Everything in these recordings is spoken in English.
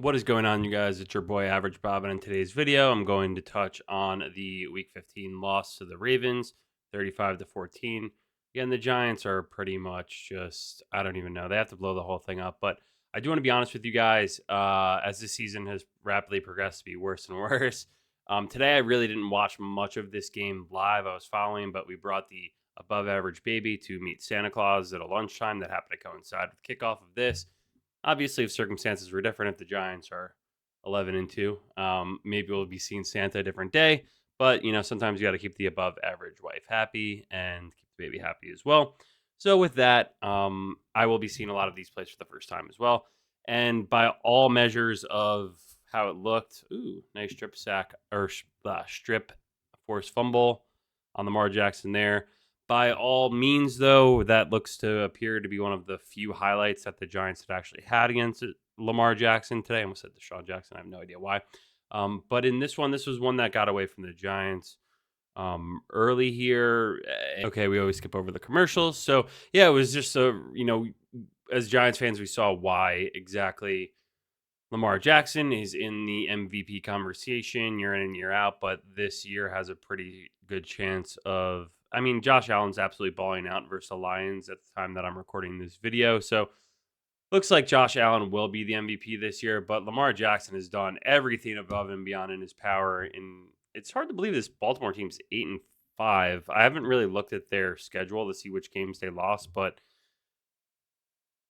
What is going on, you guys? It's your boy Average Bob, and in today's video, I'm going to touch on the Week 15 loss to the Ravens, 35-14. Again, the Giants are pretty much just—I don't even know. They have to blow the whole thing up. But I do want to be honest with you guys. As the season has rapidly progressed to be worse and worse, today I really didn't watch much of this game live. I was following, but we brought the above-average baby to meet Santa Claus at a lunchtime that happened to coincide with the kickoff of this. Obviously, if circumstances were different, if the Giants are 11-2, maybe we'll be seeing Santa a different day. But sometimes you got to keep the above average wife happy and keep the baby happy as well. So with that, I will be seeing a lot of these plays for the first time as well. And by all measures of how it looked, nice strip sack or strip force fumble on Lamar Jackson there. By all means, though, that looks to appear to be one of the few highlights that the Giants had actually had against Lamar Jackson today. I almost said Deshaun Jackson. I have no idea why. But in this one, this was one that got away from the Giants early here. Okay, we always skip over the commercials. So, yeah, it was just as Giants fans, we saw why exactly Lamar Jackson is in the MVP conversation year in and year out, but this year has a pretty good chance of. I mean, Josh Allen's absolutely balling out versus the Lions at the time that I'm recording this video. So, looks like Josh Allen will be the MVP this year, but Lamar Jackson has done everything above and beyond in his power. And it's hard to believe this Baltimore team's 8-5. I haven't really looked at their schedule to see which games they lost, but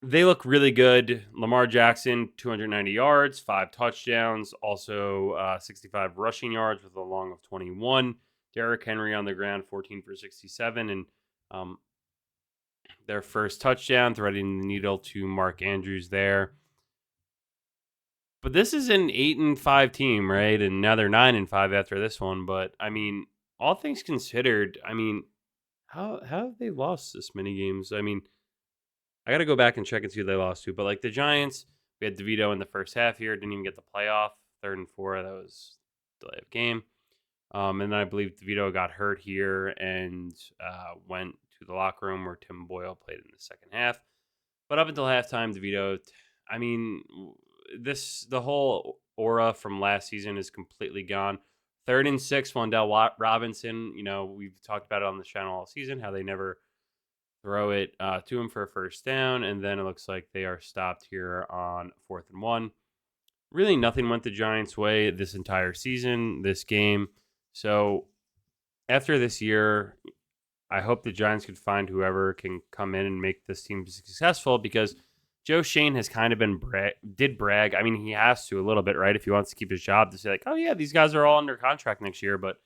they look really good. Lamar Jackson, 290 yards, 5 touchdowns, also 65 rushing yards with a long of 21. Derrick Henry on the ground, 14 for 67. And their first touchdown, threading the needle to Mark Andrews there. But this is an 8-5 team, right? And now they're 9-5 after this one. But I mean, all things considered, I mean, how have they lost this many games? I mean, I got to go back and check and see who they lost to. But like the Giants, we had DeVito in the first half here, didn't even get the playoff. 3rd and 4, that was delay of game. And then I believe DeVito got hurt here and went to the locker room where Tim Boyle played in the second half. But up until halftime, DeVito, I mean, the whole aura from last season is completely gone. 3rd and 6, Wandell Robinson. We've talked about it on the channel all season, how they never throw it to him for a first down, and then it looks like they are stopped here on 4th and 1. Really, nothing went the Giants' way this entire season, this game. So after this year, I hope the Giants could find whoever can come in and make this team successful, because Joe Shane has kind of been did brag. I mean, he has to a little bit, right? If he wants to keep his job, to say like, oh yeah, these guys are all under contract next year, but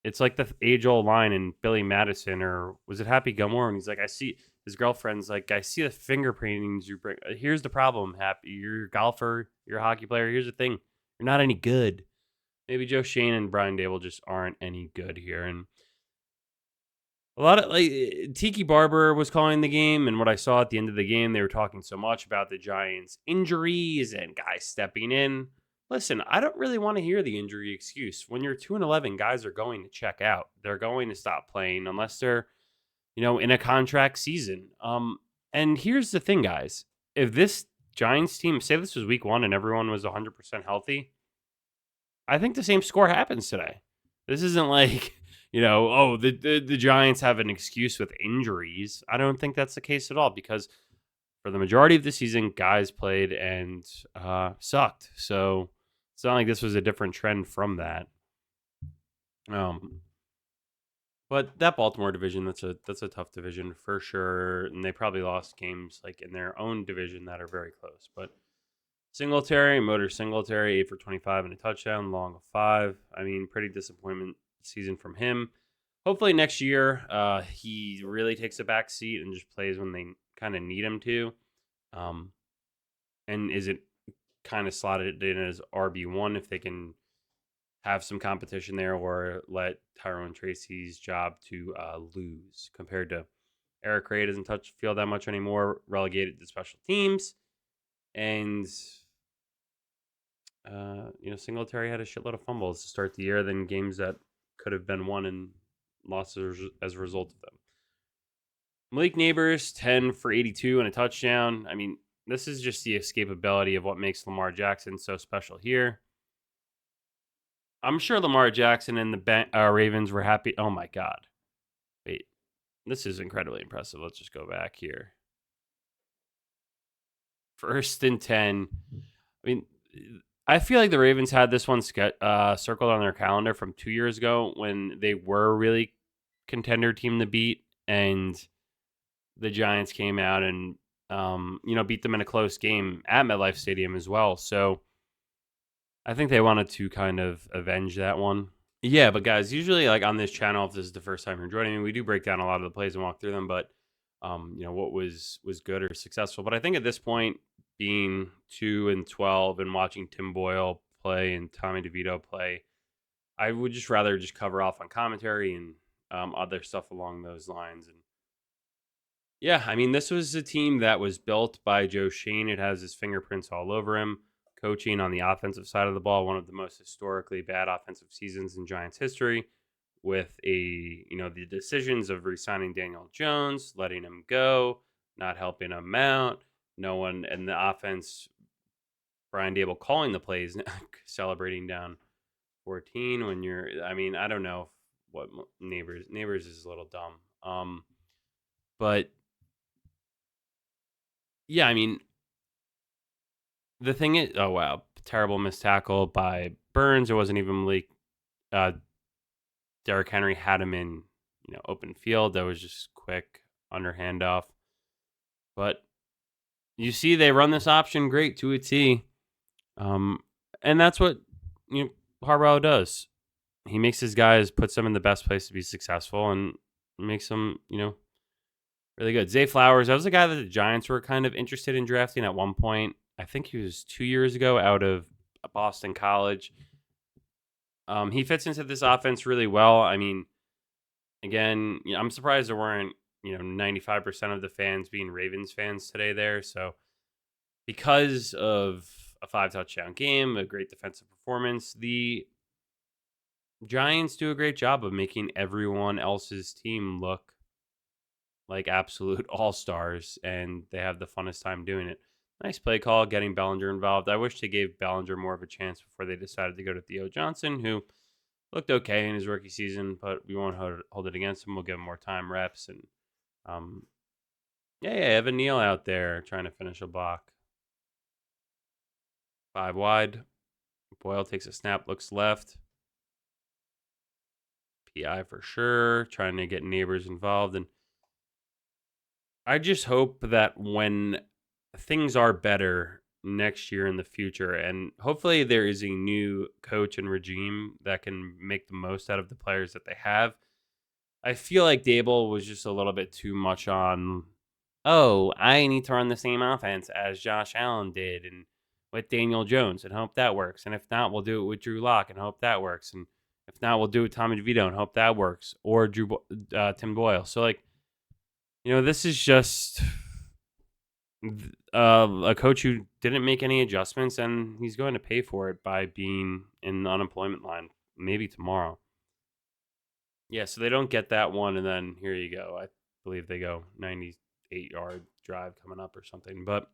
it's like the age-old line in Billy Madison, or was it Happy Gilmore? And he's like, I see his girlfriend's like, I see the finger paintings you bring. Here's the problem, Happy. You're a golfer. You're a hockey player. Here's the thing. You're not any good. Maybe Joe Shane and Brian Dable just aren't any good here. And a lot of Tiki Barber was calling the game, and what I saw at the end of the game, they were talking so much about the Giants' injuries and guys stepping in. Listen, I don't really want to hear the injury excuse. When you're 2-11, guys are going to check out. They're going to stop playing unless they're, in a contract season. And here's the thing, guys. If this Giants team, say this was week 1 and everyone was 100% healthy, I think the same score happens today. This isn't like, the Giants have an excuse with injuries. I don't think that's the case at all, because for the majority of the season, guys played and sucked. So it's not like this was a different trend from that. But that Baltimore division, that's a tough division for sure, and they probably lost games like in their own division that are very close. But Motor Singletary, 8 for 25 and a touchdown, long of 5. I mean, pretty disappointment season from him. Hopefully next year he really takes a back seat and just plays when they kind of need him to. And isn't kind of slotted in as RB1 if they can have some competition there, or let Tyrone Tracy's job to lose, compared to Eric Ray doesn't touch field that much anymore, relegated to special teams. And Singletary had a shitload of fumbles to start the year, then games that could have been won and lost as a result of them. Malik Neighbors, 10 for 82 and a touchdown. I mean, this is just the escapability of what makes Lamar Jackson so special here. I'm sure Lamar Jackson and the Ravens were happy. Oh my God. Wait, this is incredibly impressive. Let's just go back here. 1st and 10. I mean, I feel like the Ravens had this one circled on their calendar from 2 years ago when they were a really contender team to beat, and the Giants came out and beat them in a close game at MetLife Stadium as well. So I think they wanted to kind of avenge that one. Yeah, but guys, usually like on this channel, if this is the first time you're joining me, we do break down a lot of the plays and walk through them. But what was good or successful. But I think at this point, being 2-12 and watching Tim Boyle play and Tommy DeVito play, I would just rather just cover off on commentary and other stuff along those lines. And yeah, I mean, this was a team that was built by Joe Schoen. It has his fingerprints all over him. Coaching on the offensive side of the ball, one of the most historically bad offensive seasons in Giants history, with the decisions of re-signing Daniel Jones, letting him go, not helping him out, no one in the offense, Brian Dable calling the plays, celebrating down 14 when I don't know what Neighbors is a little dumb. But yeah, I mean, the thing is, oh wow, terrible missed tackle by Burns. It wasn't even Malik. Derrick Henry had him in, open field. That was just quick under handoff. But you see, they run this option great to a T, and that's what Harbaugh does. He makes his guys, puts them in the best place to be successful, and makes them, really good. Zay Flowers, that was a guy that the Giants were kind of interested in drafting at one point. I think he was 2 years ago out of Boston College. He fits into this offense really well. I mean, again, I'm surprised there weren't 95% of the fans being Ravens fans today there. So because of a 5-touchdown game, a great defensive performance, the Giants do a great job of making everyone else's team look like absolute all-stars, and they have the funnest time doing it. Nice play call, getting Bellinger involved. I wish they gave Bellinger more of a chance before they decided to go to Theo Johnson, who looked okay in his rookie season, but we won't hold it against him. We'll give him more time, reps, and Evan Neal out there trying to finish a block. 5 wide. Boyle takes a snap, looks left. PI for sure, trying to get Neighbors involved. And I just hope that when things are better next year in the future, and hopefully there is a new coach and regime that can make the most out of the players that they have. I feel like Dable was just a little bit too much on, I need to run the same offense as Josh Allen did and with Daniel Jones and hope that works. And if not, we'll do it with Drew Lock and hope that works. And if not, we'll do it with Tommy DeVito and hope that works. Or Tim Boyle. So, this is just a coach who didn't make any adjustments, and he's going to pay for it by being in the unemployment line maybe tomorrow. Yeah, so they don't get that one, and then here you go. I believe they go 98-yard drive coming up or something. But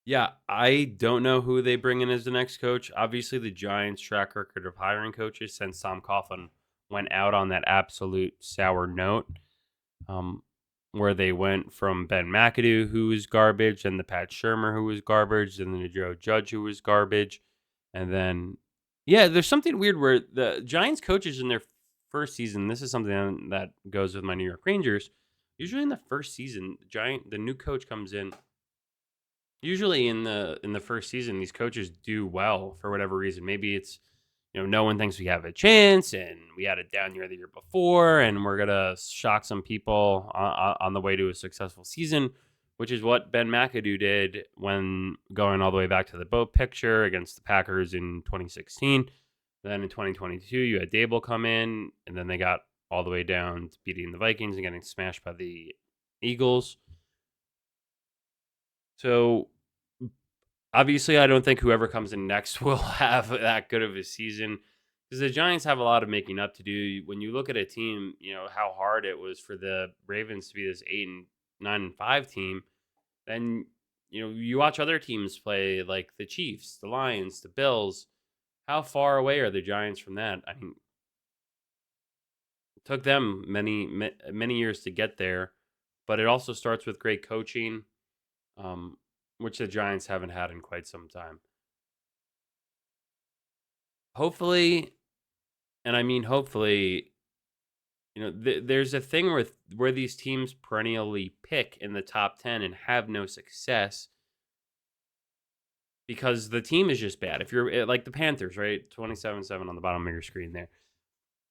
yeah, I don't know who they bring in as the next coach. Obviously, the Giants' track record of hiring coaches since Tom Coughlin went out on that absolute sour note, where they went from Ben McAdoo, who was garbage, and the Pat Shurmur, who was garbage, and then the Joe Judge, who was garbage. And then, there's something weird where the Giants coaches in their first season, this is something that goes with my New York Rangers. Usually in the first season, the new coach comes in. Usually in the first season, these coaches do well for whatever reason. Maybe it's no one thinks we have a chance, and we had a down year the year before, and we're gonna shock some people on the way to a successful season, which is what Ben McAdoo did when going all the way back to the boat picture against the Packers in 2016. Then in 2022, you had Dable come in, and then they got all the way down to beating the Vikings and getting smashed by the Eagles. So obviously, I don't think whoever comes in next will have that good of a season, because the Giants have a lot of making up to do. When you look at a team, how hard it was for the Ravens to be this 8-9-5 team. Then, you watch other teams play like the Chiefs, the Lions, the Bills. How far away are the Giants from that? I mean, it took them many years to get there, but it also starts with great coaching, um, which the Giants haven't had in quite some time. Hopefully, and I mean hopefully, there's a thing where these teams perennially pick in the top 10 and have no success because the team is just bad. If you're like the Panthers, right? 27-7 on the bottom of your screen there.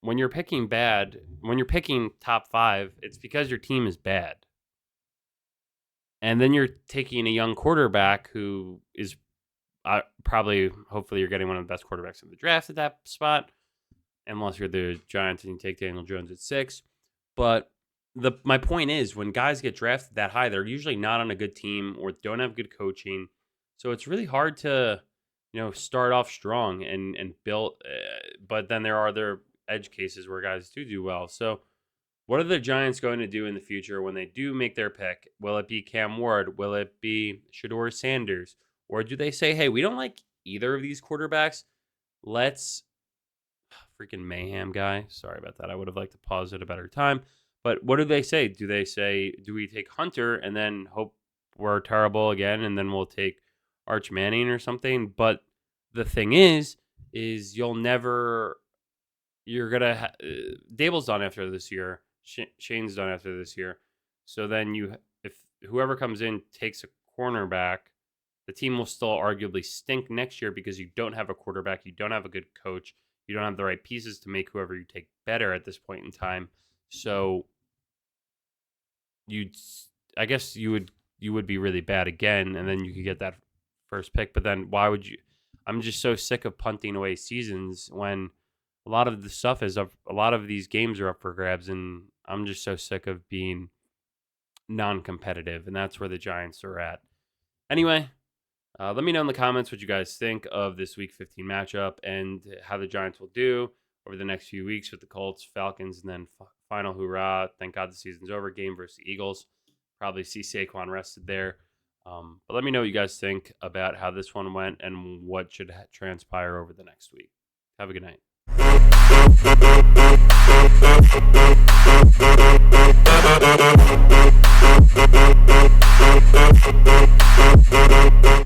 When you're picking top 5, it's because your team is bad. And then you're taking a young quarterback who is hopefully you're getting one of the best quarterbacks in the draft at that spot, unless you're the Giants and you take Daniel Jones at 6. But my point is, when guys get drafted that high, they're usually not on a good team or don't have good coaching. So it's really hard to, start off strong and build. But then there are other edge cases where guys do well. So what are the Giants going to do in the future when they do make their pick? Will it be Cam Ward? Will it be Shedeur Sanders? Or do they say, hey, we don't like either of these quarterbacks. Let's freaking mayhem guy. Sorry about that. I would have liked to pause at a better time. But what do they say? Do they say, do we take Hunter and then hope we're terrible again and then we'll take Arch Manning or something? But the thing is you're going to Dable's done after this year. Shane's done after this year. So then if whoever comes in takes a cornerback, the team will still arguably stink next year because you don't have a quarterback, you don't have a good coach, you don't have the right pieces to make whoever you take better at this point in time. So I guess you would be really bad again, and then you could get that first pick. But then why would you? I'm just so sick of punting away seasons when a lot of the stuff is up. A lot of these games are up for grabs, and I'm just so sick of being non-competitive, and that's where the Giants are at. Anyway, let me know in the comments what you guys think of this Week 15 matchup and how the Giants will do over the next few weeks with the Colts, Falcons, and then final hoorah. Thank God the season's over. Game versus the Eagles. Probably see Saquon rested there. But let me know what you guys think about how this one went and what should transpire over the next week. Have a good night.